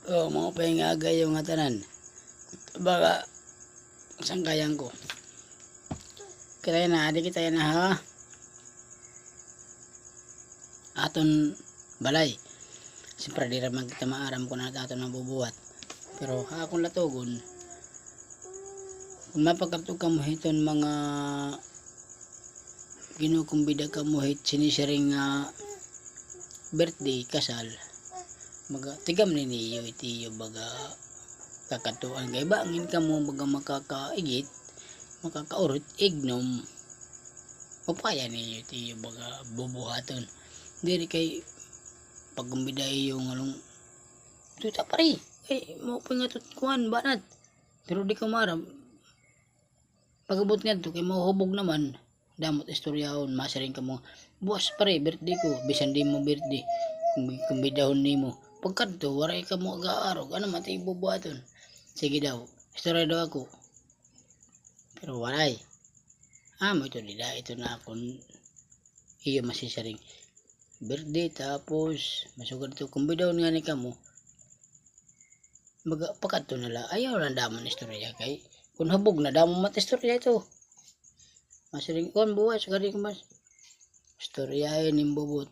Mga pahinga yung nga tanan. Baga, sangkayan ko. Kaya na, adi kita na ha. Aton balay. Siyempre, di raman kita maaram kung na aton nabubuhat. Pero ha akong latugon, kung mapagkatog ka mo hiton mga ginukumbida ka mo hit sinisiring birthday, kasal, baga tigam ni niyo itiyo baga kakatuan kay bangin ka mo baga makakaigit makakaurot ignom papaya niyo itiyo baga bubuhaton diri kay pagumbida yung along tuta pare mo pingatot kuan banat pero di ko maram pagabot nga to kay mahuhubog naman damot istoryahon masaring ka mo buwas pare birthday ko bisan di mo birthday kung bidahon nimo pagkadto waray ka mo agaarog ano man tayo bubuhaton sige daw istorya daw ako pero waray mo ito nila ito na akong iyo masisaring birthday tapos masugad ito kung bidahon nga ni ka mo baga pagkadto nala ayaw lang damon istorya kay kung habog na damon mat istorya ito masaring kon buwas kadi ko mas istoryahin nimbubot